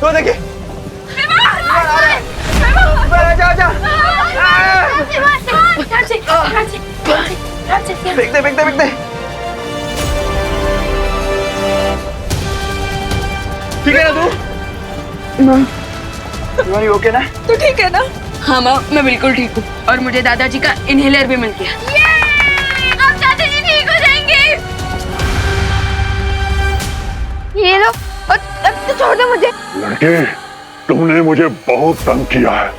वो देखिए आजा फेंक दे फेंक दे फेंक दे। ठीक है ना तू? तुम्हारी ओके ना? तो ठीक है ना? हाँ माँ, मैं बिल्कुल ठीक हूँ और मुझे दादाजी का इनहेलर भी मिल गया। अब दादाजी ठीक हो जाएंगे। ये लो, अब तो छोड़ दो मुझे। लड़के, तुमने मुझे बहुत तंग किया है।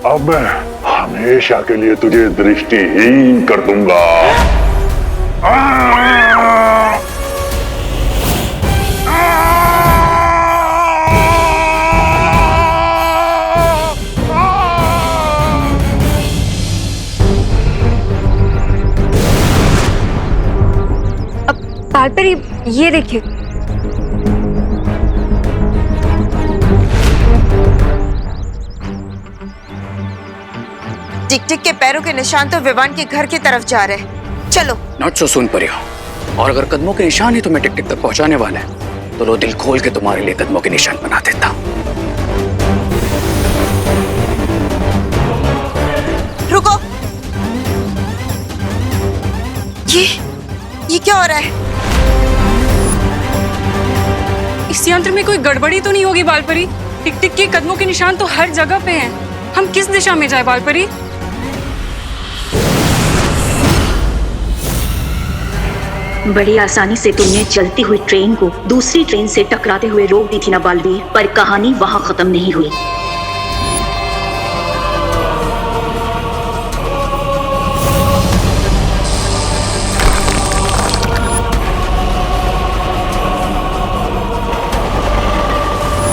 अब मैं हमेशा के लिए तुझे दृष्टिहीन कर दूंगा। बाल पर ये देखिए। टिक टिक के पैरों के निशान तो विवान के घर की तरफ जा रहे हैं। चलो। नॉट सो सून परिया। और अगर कदमों के निशान ही तुम्हें टिक टिक तक पहुंचाने वाले हैं तो लो दिल खोल के तुम्हारे लिए कदमों के निशान बना देता। रुको। ये क्या हो रहा है? इस यंत्र में कोई गड़बड़ी तो नहीं होगी बालपरी? टिक टिक के कदमों के निशान तो हर जगह पे हैं। हम किस दिशा में जाए बालपरी? बड़ी आसानी से तुमने चलती हुई ट्रेन को दूसरी ट्रेन से टकराते हुए रोक दी थी ना बालवीर, पर कहानी वहां खत्म नहीं हुई।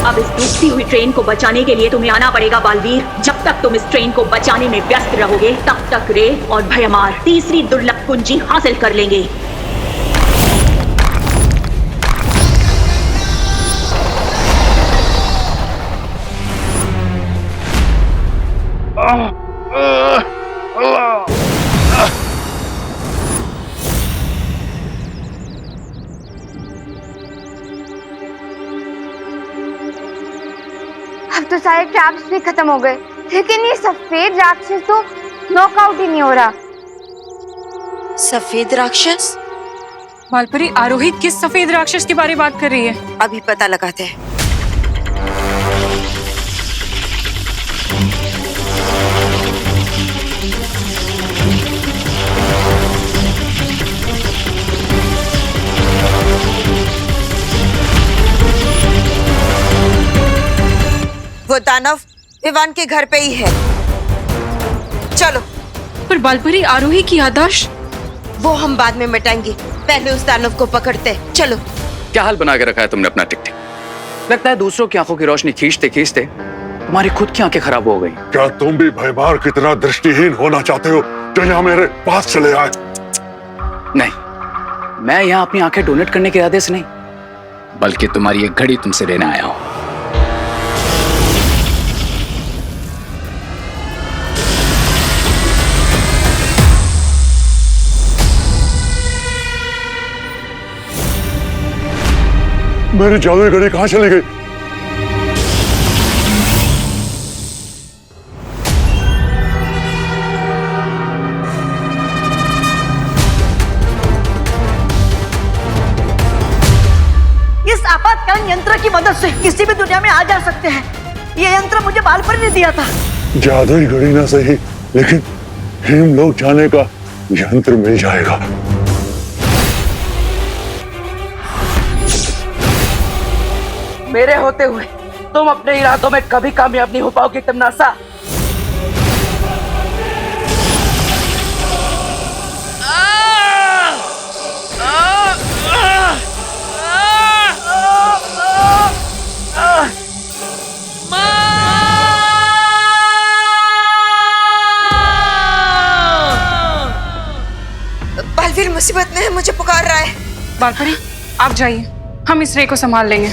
अब इस डूबती हुई ट्रेन को बचाने के लिए तुम्हें आना पड़ेगा बालवीर। जब तक तुम इस ट्रेन को बचाने में व्यस्त रहोगे तब तक रे और भयमार तीसरी दुर्लभ कुंजी हासिल कर लेंगे। अब तो सारे ट्रैप्स भी खत्म हो गए, लेकिन ये सफेद राक्षस तो नॉकआउट ही नहीं हो रहा। सफेद राक्षस? बालपरी, आरोही किस सफेद राक्षस के बारे में बात कर रही है? अभी पता लगाते हैं। वो दानव विवान के घर पे ही है। चलो। पर बालपरी, आरोही की याददाश्त? वो हम बाद में मिटाएंगे, पहले उस दानव को पकड़ते। चलो। क्या हाल बना के रखा है तुमने अपना टिक टिक? लगता है दूसरों की आंखों की रोशनी खींचते खींचते तुम्हारी खुद की आंखें खराब हो गई। क्या तुम भी भयमार की तरह दृष्टिहीन होना चाहते हो जो यहाँ मेरे पास चले आए? नहीं, मैं यहाँ अपनी आंखें डोनेट करने के इरादे से नहीं, बल्कि तुम्हारी एक घड़ी तुमसे लेने आया हूँ। मेरी जादुई घड़ी कहाँ चली गई? इस आपातकालीन यंत्र की मदद से किसी भी दुनिया में आ जा सकते हैं। ये यंत्र मुझे बालपरी ने दिया था। जादुई घड़ी ना सही, लेकिन हिम लोग जाने का यंत्र मिल जाएगा। मेरे होते हुए तुम अपने इरादों में कभी कामयाब नहीं हो पाओगे तमनासा। बालवीर मुसीबत में है, मुझे पुकार रहा है। बालपरी, आप जाइए, हम इस रे को संभाल लेंगे।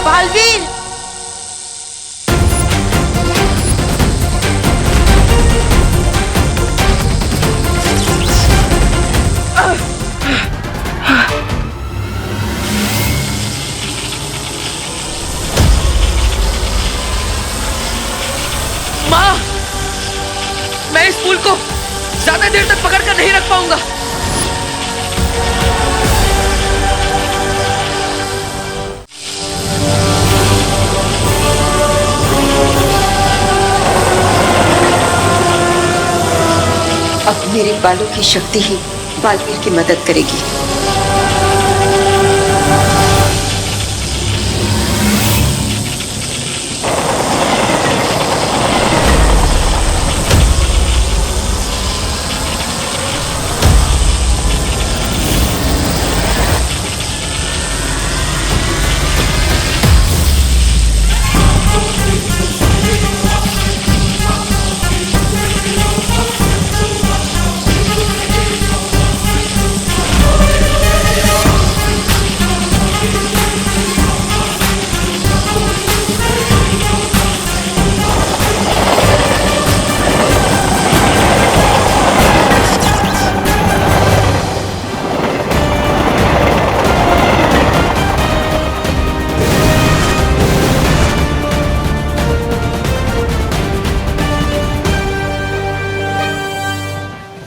बालवीर! माँ, मैं इस पुल को ज्यादा देर तक पकड़ कर नहीं रख पाऊंगा। अब मेरे बालों की शक्ति ही बालवीर की मदद करेगी।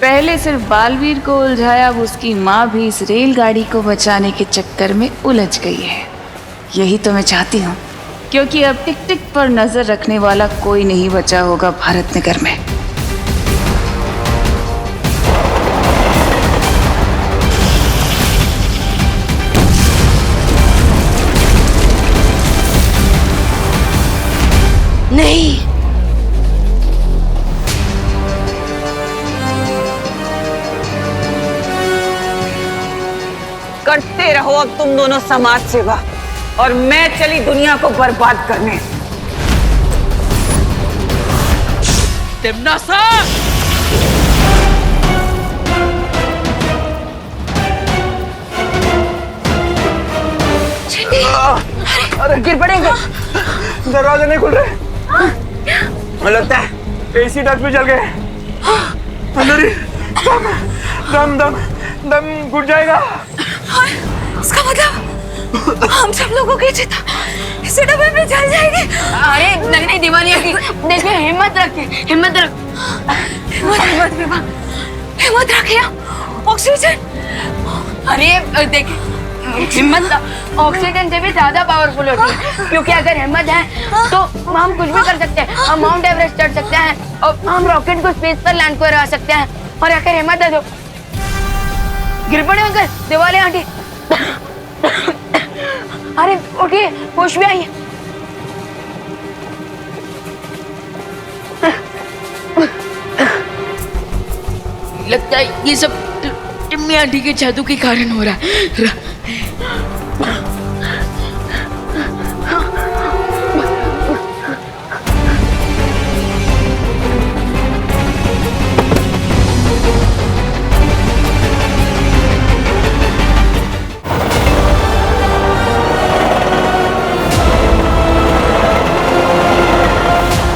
पहले सिर्फ बालवीर को उलझाया, अब उसकी माँ भी इस रेलगाड़ी को बचाने के चक्कर में उलझ गई है। यही तो मैं चाहती हूँ, क्योंकि अब टिक टिक पर नजर रखने वाला कोई नहीं बचा होगा भारत नगर में। नहीं, करते रहो अब तुम दोनों समाज सेवा, और मैं चली दुनिया को बर्बाद करने। तिम्नासा! अरे गिर पड़ेंगे। दरवाजे नहीं खुल रहे। मुझे लगता है एसी डक्ट भी जल गए। अंदर ही दम दम दम घुट जाएगा। इसका मतलब हम सब लोगों की चिता इसी डब्बे में जल जाएगी। अरे नहीं नहीं दीवानी की देखिए, हिम्मत रखिए, हिम्मत रख, हिम्मत हिम्मत हिम्मत रखिए। ऑक्सीजन, अरे देखिए हिम्मत ऑक्सीजन से भी ज्यादा पावरफुल होती है, क्योंकि अगर हिम्मत है तो हम कुछ भी कर सकते हैं। हम माउंट एवरेस्ट चढ़ सकते हैं और हम रॉकेट को स्पेस पर लैंड करा सकते हैं। और अगर हिम्मत है तो गिर पड़े अंकल, दिवाले आंटी। अरे उठिए, होश भी आई। लगता है ये सब टिम्मी आंटी के जादू के कारण हो रहा है।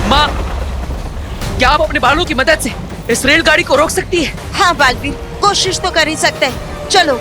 माँ, क्या आप अपने बालों की मदद से इस रेलगाड़ी को रोक सकती है? हाँ बालवीर, कोशिश तो कर ही सकते हैं। चलो।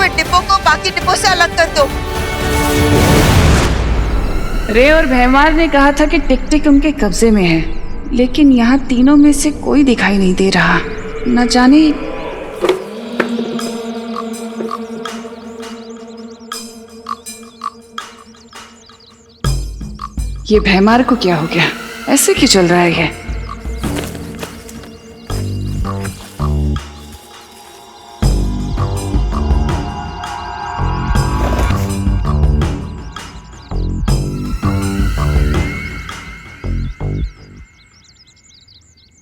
डिब्बों को बाकी डिब्बों से अलग कर दो। रे और भैमार ने कहा था कि टिक टिक उनके कब्जे में है, लेकिन यहाँ तीनों में से कोई दिखाई नहीं दे रहा। न जाने ये भैमार को क्या हो गया, ऐसे क्यों चल रहा है ये?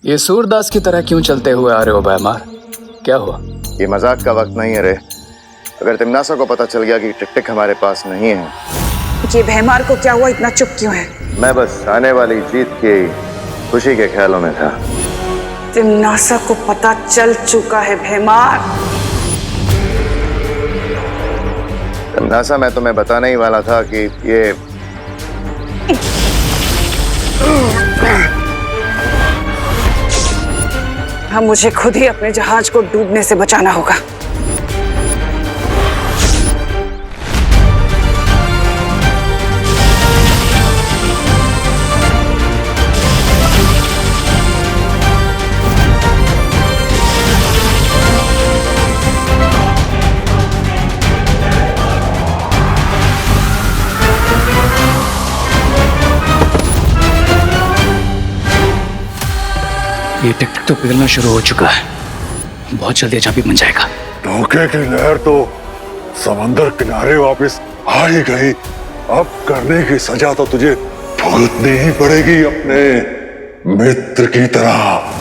ये सूरदास की तरह क्यों चलते हुए आ रहे हो भैमार? क्या हुआ? ये मजाक का वक्त नहीं है रे। अगर तिमनासा को पता चल गया कि टिक टिक हमारे पास नहीं है। ये भैमार को क्या हुआ, इतना चुप क्यों है? मैं बस आने वाली जीत की खुशी के ख्यालों में था। तिमनासा को पता चल चुका है भैमार। तिमनासा, मैं तुम्हें बताने ही वाला था कि ये हम मुझे खुद ही अपने जहाज को डूबने से बचाना होगा। ये टिक टिक तो पिघलना शुरू हो चुका है, बहुत जल्दी चाबी बन जाएगा। धोखे की लहर तो समंदर किनारे वापस आ ही गई। अब करने की सजा तो तुझे भुगतनी ही पड़ेगी अपने मित्र की तरह।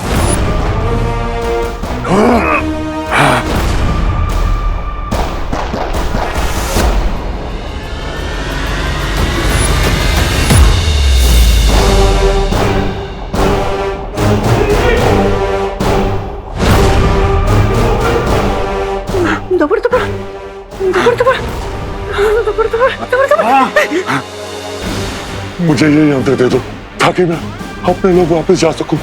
मुझे ये यंत्र दे दो ताकि मैं अपने लोग वापस जा सकूं।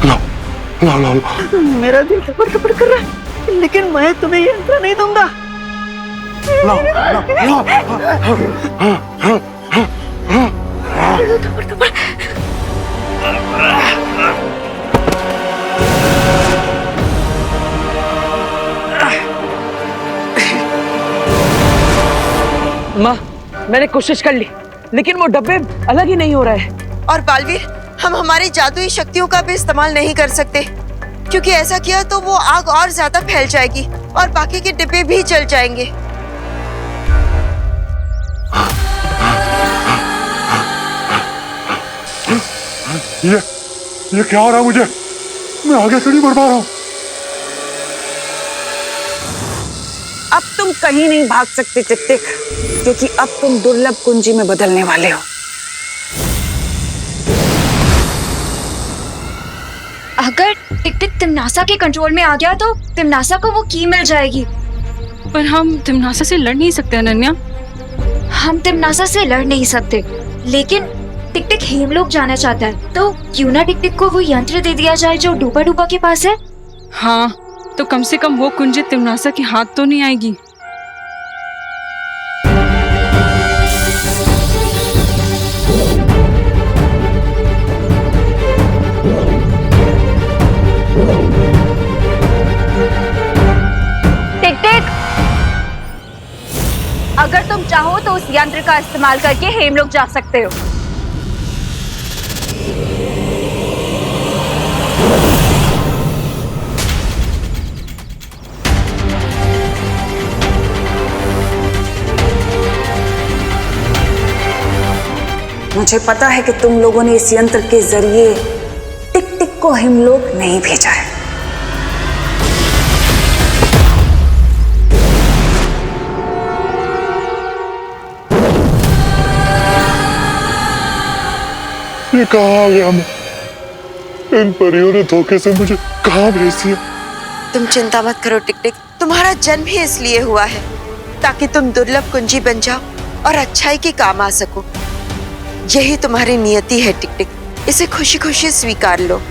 लाओ लाओ लाओ लाओ। मेरा दिल धड़क कर रहा है, लेकिन मैं तुम्हें ये यंत्र नहीं दूंगा। माँ, मैंने कोशिश कर ली, लेकिन वो डब्बे अलग ही नहीं हो रहा है। और बालवीर, हम हमारी जादुई शक्तियों का भी इस्तेमाल नहीं कर सकते, क्योंकि ऐसा किया तो वो आग और ज्यादा फैल जाएगी और बाकी के डिब्बे भी जल जाएंगे। ये क्या हो रहा है मुझे? मैं आगे क्यों नहीं बढ़ पा रहा हूँ? अब तुम कहीं नहीं भाग सकते टिक टिक, क्योंकि अब तुम दुर्लभ कुंजी में बदलने वाले हो। अगर टिक टिक तिमनासा के कंट्रोल में आ गया तो तिमनासा को वो की मिल जाएगी। पर हम तिमनासा से लड़ नहीं सकते अनन्या। हम तिमनासा से लड़ नहीं सकते, लेकिन टिक टिक हेमलोक जाना चाहता है, तो क्यों ना टिक टिक को वो यंत्र दे दिया जाए जो डूबा डूबा के पास है। हाँ, तो कम से कम वो कुंजी तिमनासा के हाथ तो नहीं आएगी। टिक टिक, अगर तुम चाहो तो उस यंत्र का इस्तेमाल करके हेमलोक जा सकते हो। मुझे पता है कि तुम लोगों ने इस यंत्र के जरिए टिक टिक को हेमलोक नहीं भेजा है। ये कहाँ आ गया मैं? इन परियों ने धोखे से मुझे कहाँ भेज दिया? तुम चिंता मत करो टिक टिक, तुम्हारा जन्म ही इसलिए हुआ है ताकि तुम दुर्लभ कुंजी बन जाओ और अच्छाई के काम आ सको। यही तुम्हारी नियति है टिक टिक, इसे खुशी खुशी स्वीकार लो।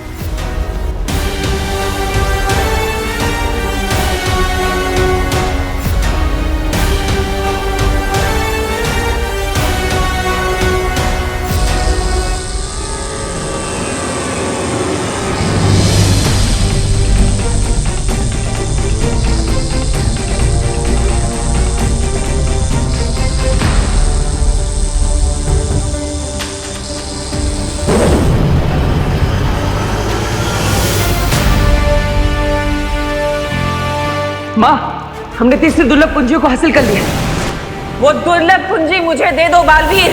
माँ, हमने तीसरी दुर्लभ कुंजियों को हासिल कर लिया। वो दुर्लभ कुंजी मुझे दे दो बालवीर।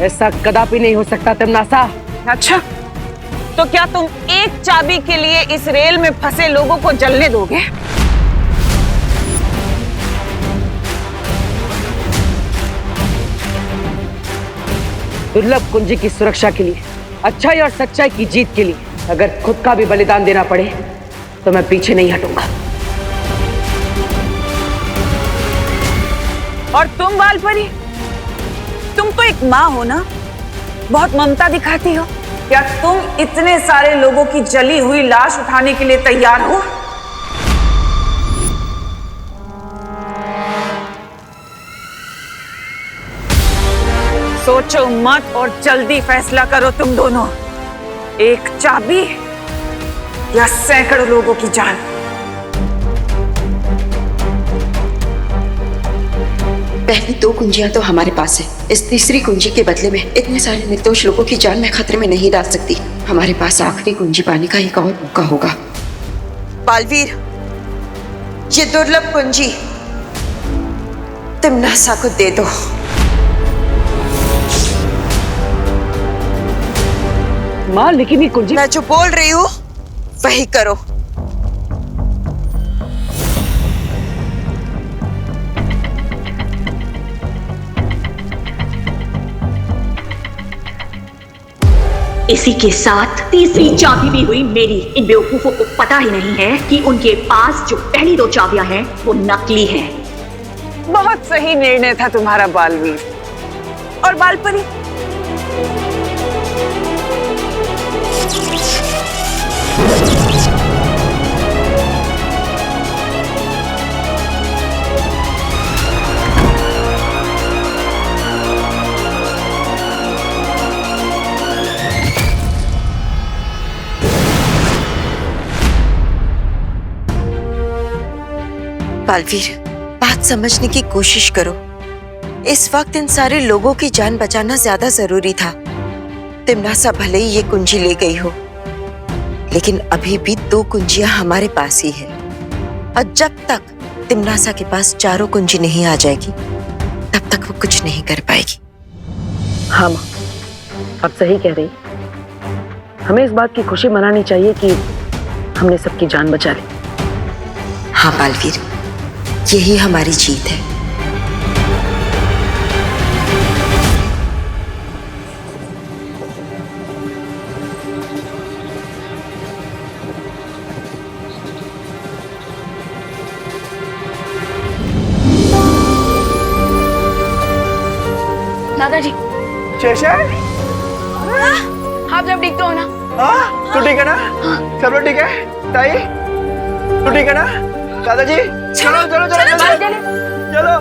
ऐसा कदापि नहीं हो सकता तिमनासा। अच्छा, तो क्या तुम एक चाबी के लिए इस रेल में फंसे लोगों को जलने दोगे? दुर्लभ कुंजी की सुरक्षा के लिए, अच्छाई और सच्चाई की जीत के लिए अगर खुद का भी बलिदान देना पड़े तो मैं पीछे नहीं हटूंगा। और तुम बालपरी, तुम तो एक माँ हो ना, बहुत ममता दिखाती हो। क्या तुम इतने सारे लोगों की जली हुई लाश उठाने के लिए तैयार हो? सोचो मत और जल्दी फैसला करो तुम दोनों। एक चाबी या सैकड़ों लोगों की जान। पहली 2 कुंजियां तो हमारे पास है। इस तीसरी कुंजी के बदले में इतने सारे निर्दोष लोगों की जान मैं खतरे में नहीं डाल सकती। हमारे पास आखिरी कुंजी पाने का एक और मौका होगा। बालवीर, ये दुर्लभ कुंजी तिमनासा को दे दो। माँ, लेकिन ये कुंजी, मैं जो बोल रही हूँ वही करो। इसी के साथ तीसरी चाबी भी हुई मेरी। इन बेवकूफों को पता ही नहीं है कि उनके पास जो पहली 2 चाबियां हैं वो नकली हैं। बहुत सही निर्णय था तुम्हारा बालवीर। और बालपरी, बालवीर, बात समझने की कोशिश करो। इस वक्त इन सारे लोगों की जान बचाना ज्यादा जरूरी था। तिमनासा भले ही ये कुंजी ले गई हो, लेकिन अभी भी 2 कुंजियां हमारे पास ही है। और जब तक तिमनासा के पास 4 कुंजी नहीं आ जाएगी, तब तक वो कुछ नहीं कर पाएगी। हाँ माँ, आप सही कह रही। हमें इस बात की खुशी मनानी चाहिए कि हमने सबकी जान बचा ली। हाँ बालवीर, यही हमारी जीत है। दादाजी। शेषन, आप जब ठीक तो हो ना? हाँ, तू ठीक है ना? सब लोग ठीक है? ताई, तू ठीक है ना? दादाजी, चलो चलो चलो चलो चलो।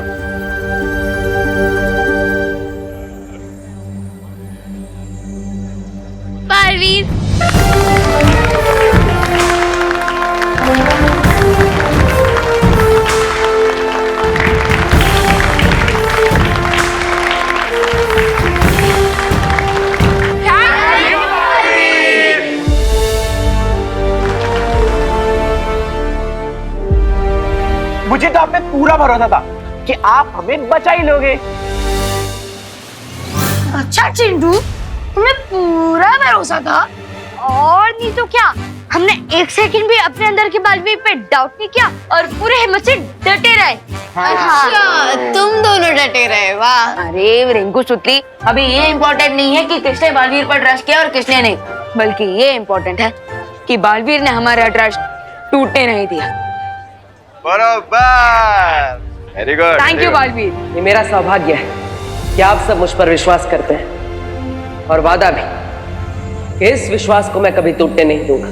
बालवीर, मुझे तो आप पे पूरा भरोसा था कि आप हमें बचा ही लोगे। अच्छा चिंटू, तुम्हें पूरा भरोसा था? और नहीं तो क्या, हमने 1 सेकंड भी अपने अंदर के बालवीर पे डाउट नहीं किया और पूरे हिम्मत से डटे रहे। अच्छा, तुम दोनों डटे रहे, वाह। अरे रिंकू सुतली, अभी ये इम्पोर्टेंट नहीं है कि किसने बालवीर पर ट्रस्ट किया और किसने नहीं, बल्कि ये इम्पोर्टेंट है कि बालवीर ने हमारा ट्रस्ट टूटने नहीं दिया। बराबर, very good. Thank you Baalveer. ये मेरा सौभाग्य है कि आप सब मुझ पर विश्वास करते हैं, और वादा भी कि इस विश्वास को मैं कभी टूटने नहीं दूंगा,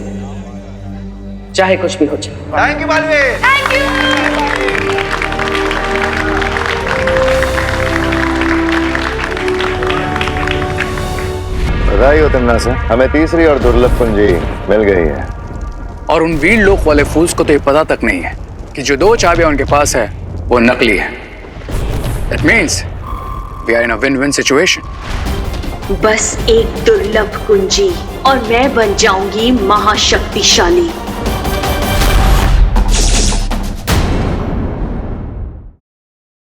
चाहे कुछ भी हो जाए। Thank you Baalveer. Thank you. बधाई हो तिमनासा, हमें तीसरी और दुर्लभ कुंजी मिल गई है। और उन वीर लोक वाले फूल्स को तो ये पता तक नहीं है कि जो 2 चाबियां उनके पास है वो नकली है। That means we are in a win-win situation. बस एक दुर्लभ कुंजी और मैं बन जाऊंगी महाशक्तिशाली।